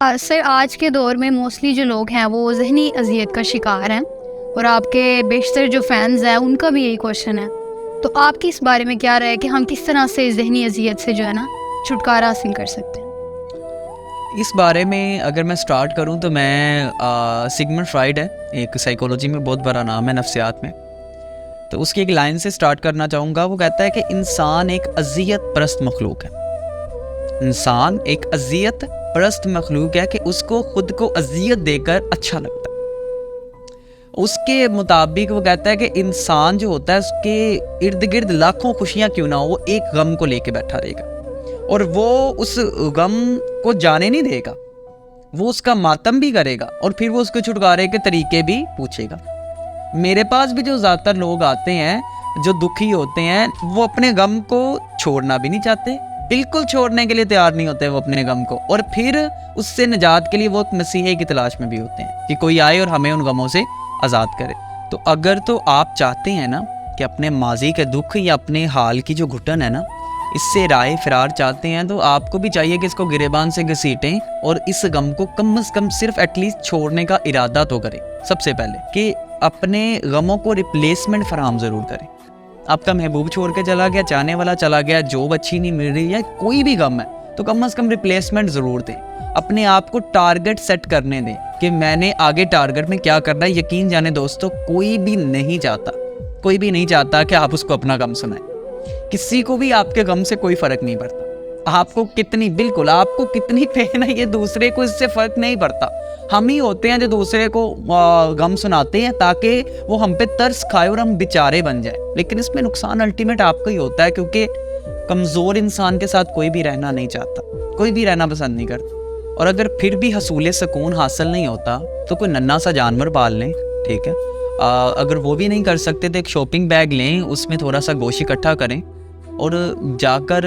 Sir आज के दौर में मोस्टली जो लोग हैं वो ज़हनी अज़ियत का शिकार हैं और आपके बेशतर जो फैंस हैं उनका भी यही क्वेश्चन है। तो आपकी इस बारे में क्या राय है कि हम किस तरह से ज़हनी अज़ियत से जो है ना छुटकारा हासिल कर सकते हैं? इस बारे में अगर मैं स्टार्ट करूं तो मैं सिगमंड फ्राइड है, एक साइकोलॉजी में बहुत बड़ा नाम है, नफ्सियात में। तो उसकी एक लाइन से स्टार्ट करना चाहूँगा। वो कहता है कि इंसान एक अज़ियत परस्त मखलूक है। इंसान एक अज़ियत परस्त मखलूक है कि उसको खुद को अज़ियत देकर अच्छा लगता है। उसके मुताबिक वो कहता है कि इंसान जो होता है उसके इर्द गिर्द लाखों खुशियाँ क्यों ना हो, वो एक गम को लेके बैठा रहेगा और वो उस गम को जाने नहीं देगा। वो उसका मातम भी करेगा और फिर वो उसके छुटकारे के तरीके भी पूछेगा। मेरे पास भी जो ज़्यादातर लोग आते हैं जो दुखी होते हैं, वो अपने गम को छोड़ना भी नहीं चाहते, बिल्कुल छोड़ने के लिए तैयार नहीं होते वो अपने गम को, और फिर उससे निजात के लिए वो मसीहे की तलाश में भी होते हैं कि कोई आए और हमें उन गमों से आज़ाद करे। तो अगर तो आप चाहते हैं ना कि अपने माजी के दुख या अपने हाल की जो घुटन है ना, इससे राय फिरार चाहते हैं, तो आपको भी चाहिए कि इसको गिरेबान से घसीटें और इस गम को कम से कम सिर्फ एटलीस्ट छोड़ने का इरादा तो करें। सबसे पहले कि अपने गमों को रिप्लेसमेंट फराहम ज़रूर करें। आपका महबूब छोड़ के चला गया, चाहने वाला चला गया, जॉब अच्छी नहीं मिल रही है, कोई भी गम है, तो कम से कम रिप्लेसमेंट ज़रूर दें। अपने आप को टारगेट सेट करने दें कि मैंने आगे टारगेट में क्या करना है। यकीन जाने दोस्तों, कोई भी नहीं चाहता कि आप उसको अपना गम सुनाएं। किसी को भी आपके गम से कोई फ़र्क नहीं पड़ता। आपको कितनी पेन है, ये दूसरे को इससे फ़र्क नहीं पड़ता। हम ही होते हैं जो दूसरे को गम सुनाते हैं ताकि वो हम पे तरस खाए और हम बेचारे बन जाए। लेकिन इसमें नुकसान अल्टीमेट आपका ही होता है, क्योंकि कमज़ोर इंसान के साथ कोई भी रहना नहीं चाहता, कोई भी रहना पसंद नहीं करता। और अगर फिर भी हसूल सुकून हासिल नहीं होता तो कोई नन्हा सा जानवर पाल लें, ठीक है। अगर वो भी नहीं कर सकते तो एक शॉपिंग बैग लें, उसमें थोड़ा सा गोश्त इकट्ठा करें और जाकर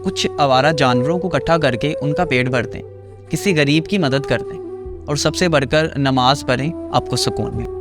कुछ आवारा जानवरों को इकट्ठा करके उनका पेट भर दें, किसी गरीब की मदद कर दें और सबसे बढ़कर नमाज पढ़ें, आपको सुकून मिले।